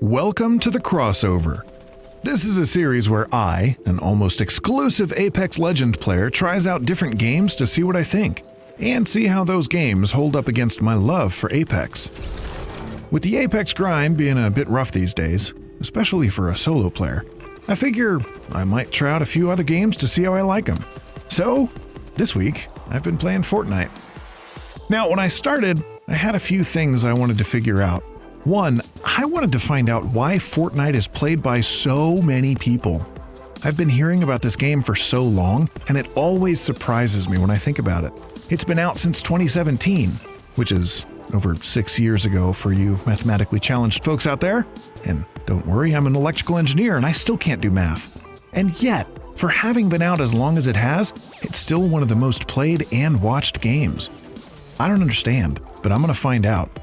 Welcome to the Crossover. This is a series where I, an almost exclusive Apex Legend player, tries out different games to see what I think, and see how those games hold up against my love for Apex. With the Apex grind being a bit rough these days, especially for a solo player, I figure I might try out a few other games to see how I like them. So, this week, I've been playing Fortnite. Now, when I started, I had a few things I wanted to figure out. One, I wanted to find out why Fortnite is played by so many people. I've been hearing about this game for so long, and it always surprises me when I think about it. It's been out since 2017, which is over 6 years ago for you mathematically challenged folks out there. And don't worry, I'm an electrical engineer and I still can't do math. And yet, for having been out as long as it has, it's still one of the most played and watched games. I don't understand, but I'm going to find out.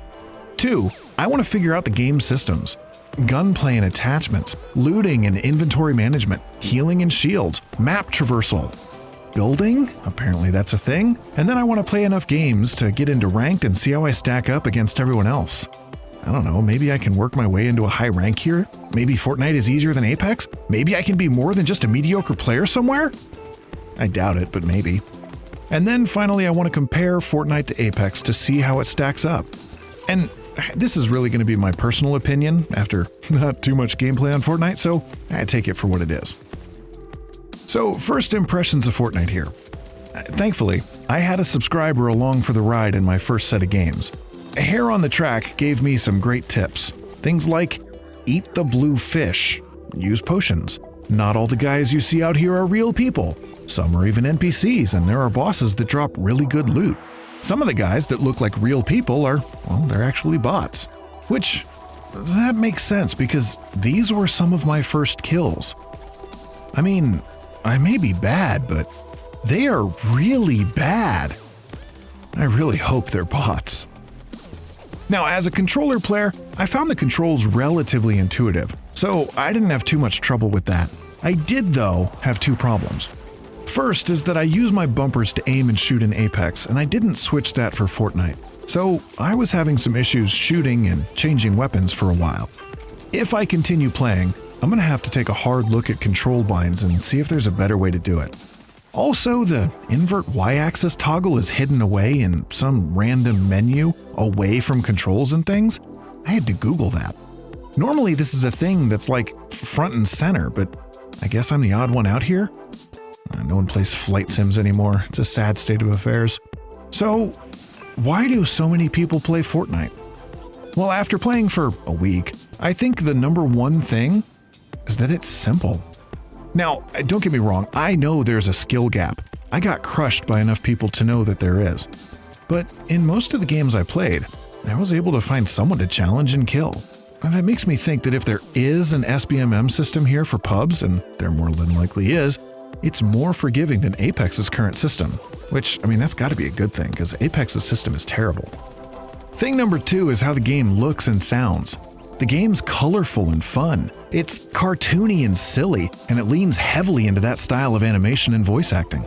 2, I want to figure out the game systems. Gunplay and attachments, looting and inventory management, healing and shields, map traversal. Building? Apparently that's a thing. And then I want to play enough games to get into ranked and see how I stack up against everyone else. I don't know, maybe I can work my way into a high rank here? Maybe Fortnite is easier than Apex? Maybe I can be more than just a mediocre player somewhere? I doubt it, but maybe. And then finally I want to compare Fortnite to Apex to see how it stacks up. And this is really going to be my personal opinion after not too much gameplay on Fortnite, so I take it for what it is. So, first impressions of Fortnite here. Thankfully, I had a subscriber along for the ride in my first set of games. Hair on the Track gave me some great tips. Things like, eat the blue fish, use potions. Not all the guys you see out here are real people. Some are even NPCs, and there are bosses that drop really good loot. Some of the guys that look like real people are, well, they're actually bots. Which, that makes sense because these were some of my first kills. I mean, I may be bad, but they are really bad. I really hope they're bots. Now, as a controller player, I found the controls relatively intuitive, so I didn't have too much trouble with that. I did, though, have 2 problems. First is that I use my bumpers to aim and shoot in Apex, and I didn't switch that for Fortnite. So I was having some issues shooting and changing weapons for a while. If I continue playing, I'm going to have to take a hard look at control binds and see if there's a better way to do it. Also, the invert Y-axis toggle is hidden away in some random menu away from controls and things. I had to Google that. Normally this is a thing that's like front and center, but I guess I'm the odd one out here. No one plays flight sims anymore. It's a sad state of affairs. So, why do so many people play Fortnite? Well, after playing for a week, I think the number one thing is that it's simple. Now, don't get me wrong, I know there's a skill gap. I got crushed by enough people to know that there is. But in most of the games I played, I was able to find someone to challenge and kill. And that makes me think that if there is an SBMM system here for pubs, and there more than likely is, it's more forgiving than Apex's current system. Which, I mean, that's got to be a good thing, because Apex's system is terrible. Thing number 2 is how the game looks and sounds. The game's colorful and fun. It's cartoony and silly, and it leans heavily into that style of animation and voice acting.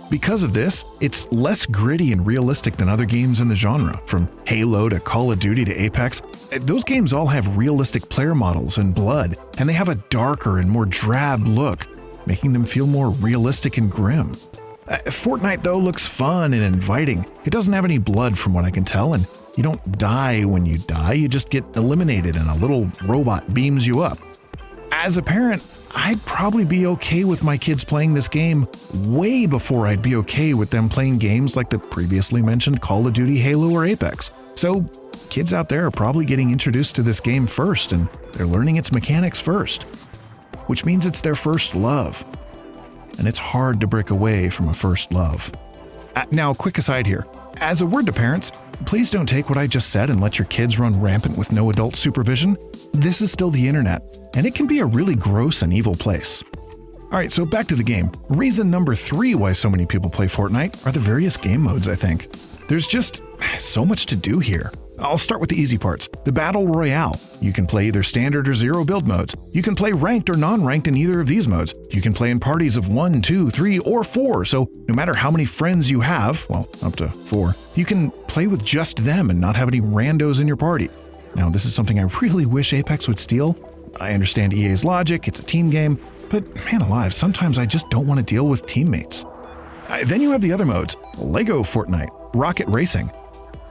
Because of this, it's less gritty and realistic than other games in the genre, from Halo to Call of Duty to Apex. Those games all have realistic player models and blood, and they have a darker and more drab look, making them feel more realistic and grim. Fortnite, though, looks fun and inviting. It doesn't have any blood from what I can tell, and you don't die when you die, you just get eliminated and a little robot beams you up. As a parent, I'd probably be okay with my kids playing this game way before I'd be okay with them playing games like the previously mentioned Call of Duty, Halo, or Apex. So, kids out there are probably getting introduced to this game first, and they're learning its mechanics first. Which means it's their first love. And it's hard to break away from a first love. Now, quick aside here. As a word to parents, please don't take what I just said and let your kids run rampant with no adult supervision. This is still the internet, and it can be a really gross and evil place. Alright, so back to the game. Reason number 3 why so many people play Fortnite are the various game modes, I think. There's just so much to do here. I'll start with the easy parts. The Battle Royale. You can play either standard or 0 build modes. You can play ranked or non-ranked in either of these modes. You can play in parties of 1, 2, 3, or 4, so no matter how many friends you have, well, up to 4, you can play with just them and not have any randos in your party. Now, this is something I really wish Apex would steal. I understand EA's logic, it's a team game, but man alive, sometimes I just don't want to deal with teammates. Then you have the other modes, Lego Fortnite, Rocket Racing.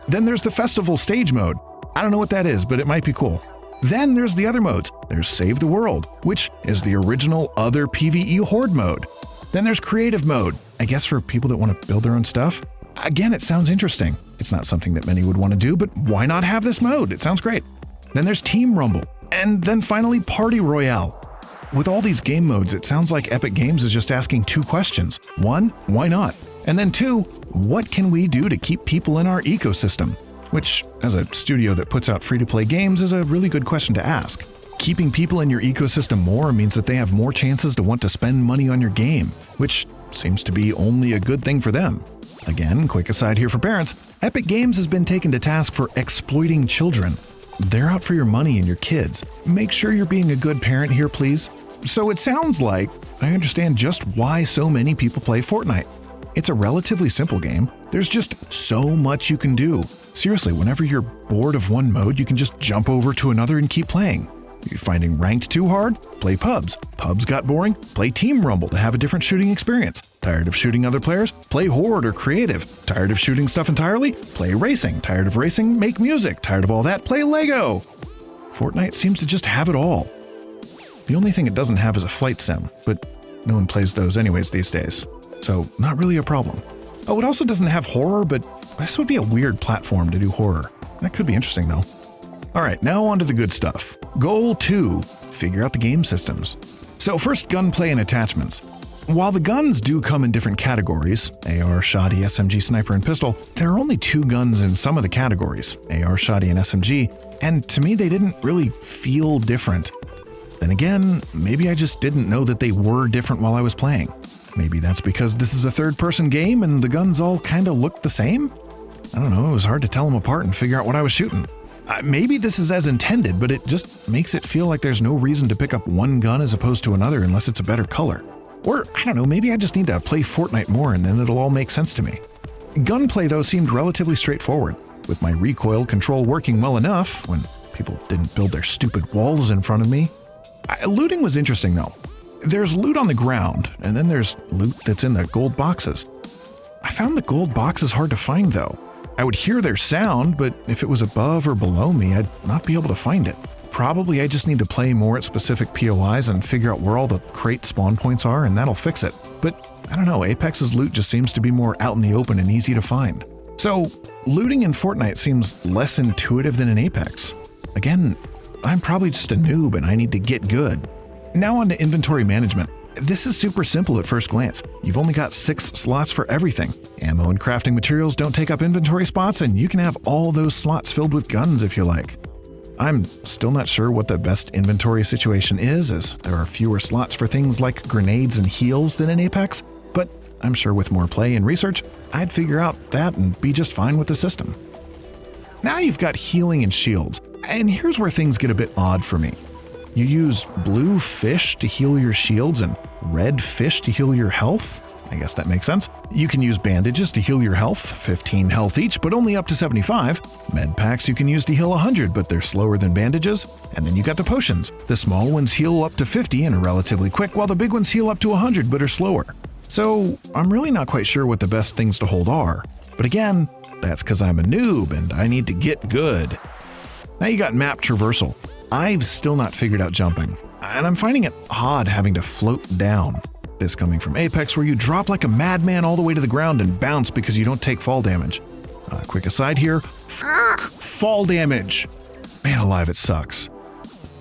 Then there's the Festival Stage mode. I don't know what that is, but it might be cool. Then there's the other modes. There's Save the World, which is the original other PvE Horde mode. Then there's Creative mode, I guess for people that want to build their own stuff. Again, it sounds interesting. It's not something that many would want to do, but why not have this mode? It sounds great. Then there's Team Rumble, and then finally Party Royale. With all these game modes, it sounds like Epic Games is just asking two questions. One, why not? And then two, what can we do to keep people in our ecosystem? Which, as a studio that puts out free-to-play games, is a really good question to ask. Keeping people in your ecosystem more means that they have more chances to want to spend money on your game, which seems to be only a good thing for them. Again, quick aside here for parents, Epic Games has been taken to task for exploiting children. They're out for your money and your kids. Make sure you're being a good parent here, please. So it sounds like I understand just why so many people play Fortnite. It's a relatively simple game. There's just so much you can do. Seriously, whenever you're bored of one mode, you can just jump over to another and keep playing. You're finding ranked too hard? Play pubs. Pubs got boring? Play Team Rumble to have a different shooting experience. Tired of shooting other players? Play Horde or Creative. Tired of shooting stuff entirely? Play Racing. Tired of racing? Make music. Tired of all that? Play Lego. Fortnite seems to just have it all. The only thing it doesn't have is a flight sim, but no one plays those anyways these days. So not really a problem. Oh, it also doesn't have horror, but this would be a weird platform to do horror. That could be interesting though. Alright, now on to the good stuff. Goal 2, figure out the game systems. So first, gunplay and attachments. While the guns do come in different categories, AR, Shoddy, SMG, Sniper, and Pistol, there are only 2 guns in some of the categories, AR, Shoddy, and SMG, and to me they didn't really feel different. Then again, maybe I just didn't know that they were different while I was playing. Maybe that's because this is a third-person game and the guns all kinda looked the same? I don't know, it was hard to tell them apart and figure out what I was shooting. Maybe this is as intended, but it just makes it feel like there's no reason to pick up one gun as opposed to another unless it's a better color. Or, I don't know, maybe I just need to play Fortnite more and then it'll all make sense to me. Gunplay, though, seemed relatively straightforward, with my recoil control working well enough when people didn't build their stupid walls in front of me. Looting was interesting, though. There's loot on the ground, and then there's loot that's in the gold boxes. I found the gold boxes hard to find, though. I would hear their sound, but if it was above or below me, I'd not be able to find it. Probably I just need to play more at specific POIs and figure out where all the crate spawn points are, and that'll fix it. But I don't know, Apex's loot just seems to be more out in the open and easy to find. So, looting in Fortnite seems less intuitive than in Apex. Again, I'm probably just a noob and I need to get good. Now on to inventory management. This is super simple at first glance. You've only got 6 slots for everything. Ammo and crafting materials don't take up inventory spots, and you can have all those slots filled with guns if you like. I'm still not sure what the best inventory situation is, as there are fewer slots for things like grenades and heals than in Apex, but I'm sure with more play and research, I'd figure out that and be just fine with the system. Now you've got healing and shields, and here's where things get a bit odd for me. You use blue fish to heal your shields and red fish to heal your health? I guess that makes sense. You can use bandages to heal your health, 15 health each, but only up to 75. Med packs you can use to heal 100, but they're slower than bandages. And then you got the potions. The small ones heal up to 50 and are relatively quick, while the big ones heal up to 100 but are slower. So I'm really not quite sure what the best things to hold are. But again, that's because I'm a noob and I need to get good. Now you got map traversal. I've still not figured out jumping, and I'm finding it odd having to float down. This coming from Apex, where you drop like a madman all the way to the ground and bounce because you don't take fall damage. Quick aside here, fall damage. Man alive, it sucks.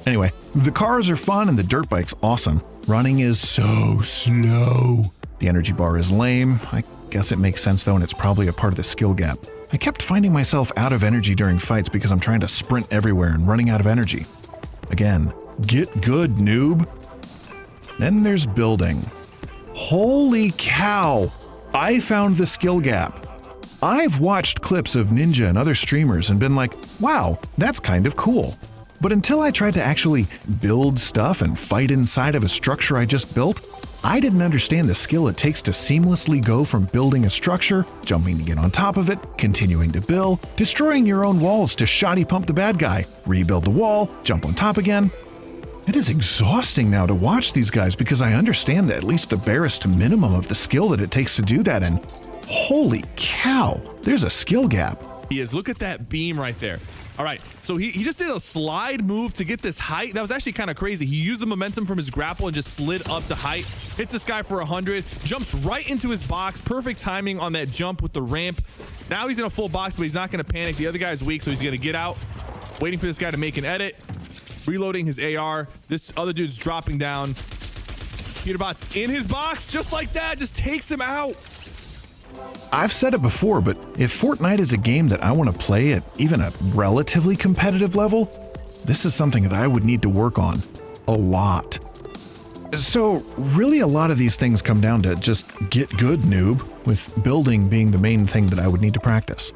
Anyway, the cars are fun and the dirt bike's awesome. Running is so slow. The energy bar is lame. I guess it makes sense though, and it's probably a part of the skill gap. I kept finding myself out of energy during fights because I'm trying to sprint everywhere and running out of energy. Again, get good, noob. Then there's building. Holy cow! I found the skill gap. I've watched clips of Ninja and other streamers and been like, wow, that's kind of cool. But until I tried to actually build stuff and fight inside of a structure I just built, I didn't understand the skill it takes to seamlessly go from building a structure, jumping to get on top of it, continuing to build, destroying your own walls to shoddy pump the bad guy, rebuild the wall, jump on top again. It is exhausting now to watch these guys because I understand that at least the barest minimum of the skill that it takes to do that, and holy cow, there's a skill gap. He is. Look at that beam right there. All right, so he just did a slide move to get this height. That was actually kind of crazy. He used the momentum from his grapple and just slid up to height. Hits this guy for 100, jumps right into his box. Perfect timing on that jump with the ramp. Now he's in a full box, but he's not going to panic. The other guy's weak, so he's going to get out. Waiting for this guy to make an edit. Reloading his AR. This other dude's dropping down. Peterbot's in his box, just like that. Just takes him out. I've said it before, but if Fortnite is a game that I want to play at even a relatively competitive level, this is something that I would need to work on a lot. So really a lot of these things come down to just get good, noob, with building being the main thing that I would need to practice.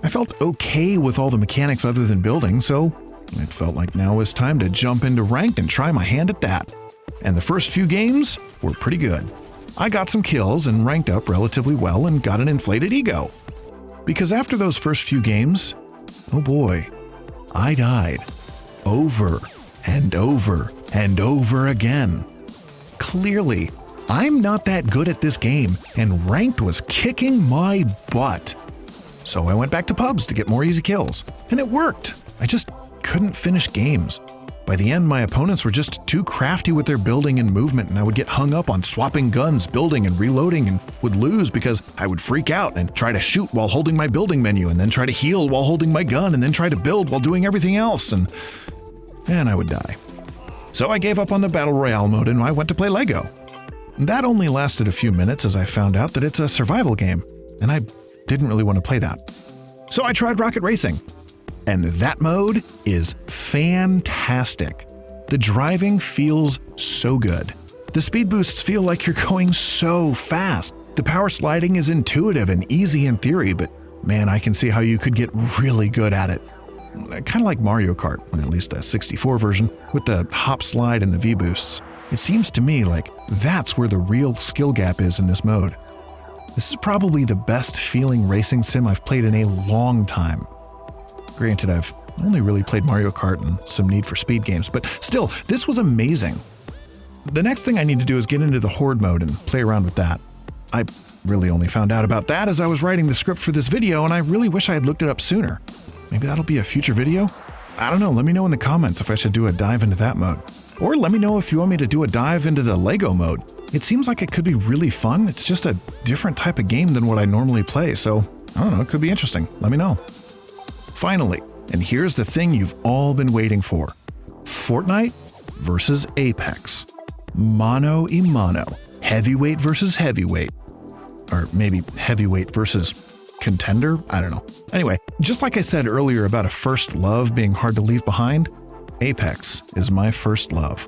I felt okay with all the mechanics other than building, so it felt like now was time to jump into ranked and try my hand at that. And the first few games were pretty good. I got some kills and ranked up relatively well and got an inflated ego. Because after those first few games, oh boy, I died. Over and over and over again. Clearly, I'm not that good at this game, and ranked was kicking my butt. So I went back to pubs to get more easy kills, and it worked. I just couldn't finish games. By the end, my opponents were just too crafty with their building and movement, and I would get hung up on swapping guns, building and reloading, and would lose because I would freak out and try to shoot while holding my building menu, and then try to heal while holding my gun, and then try to build while doing everything else, and I would die. So I gave up on the Battle Royale mode and I went to play Lego. That only lasted a few minutes as I found out that it's a survival game, and I didn't really want to play that. So I tried Rocket Racing. And that mode is fantastic. The driving feels so good. The speed boosts feel like you're going so fast. The power sliding is intuitive and easy in theory, but man, I can see how you could get really good at it. Kind of like Mario Kart, at least the 64 version, with the hop slide and the V-boosts. It seems to me like that's where the real skill gap is in this mode. This is probably the best feeling racing sim I've played in a long time. Granted, I've only really played Mario Kart and some Need for Speed games, but still, this was amazing. The next thing I need to do is get into the Horde mode and play around with that. I really only found out about that as I was writing the script for this video, and I really wish I had looked it up sooner. Maybe that'll be a future video? I don't know, let me know in the comments if I should do a dive into that mode. Or let me know if you want me to do a dive into the Lego mode. It seems like it could be really fun. It's just a different type of game than what I normally play, so I don't know, it could be interesting. Let me know. Finally, and here's the thing you've all been waiting for. Fortnite versus Apex. Mano a mano. Heavyweight versus heavyweight. Or maybe heavyweight versus contender? I don't know. Anyway, just like I said earlier about a first love being hard to leave behind, Apex is my first love.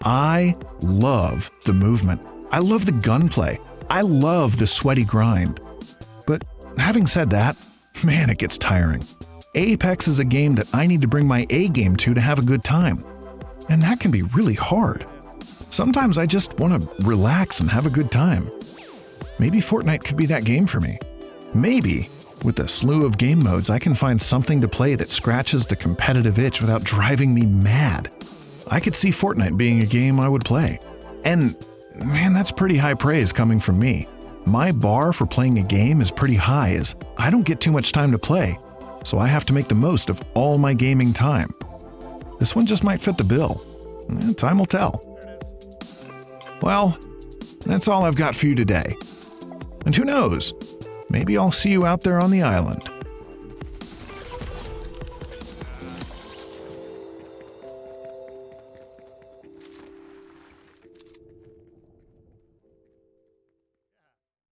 I love the movement. I love the gunplay. I love the sweaty grind. But having said that, man, it gets tiring. Apex is a game that I need to bring my A game to have a good time. And that can be really hard. Sometimes I just want to relax and have a good time. Maybe Fortnite could be that game for me. Maybe, with a slew of game modes, I can find something to play that scratches the competitive itch without driving me mad. I could see Fortnite being a game I would play. And man, that's pretty high praise coming from me. My bar for playing a game is pretty high as I don't get too much time to play. So I have to make the most of all my gaming time. This one just might fit the bill. Time will tell. Well, that's all I've got for you today. And who knows, maybe I'll see you out there on the island.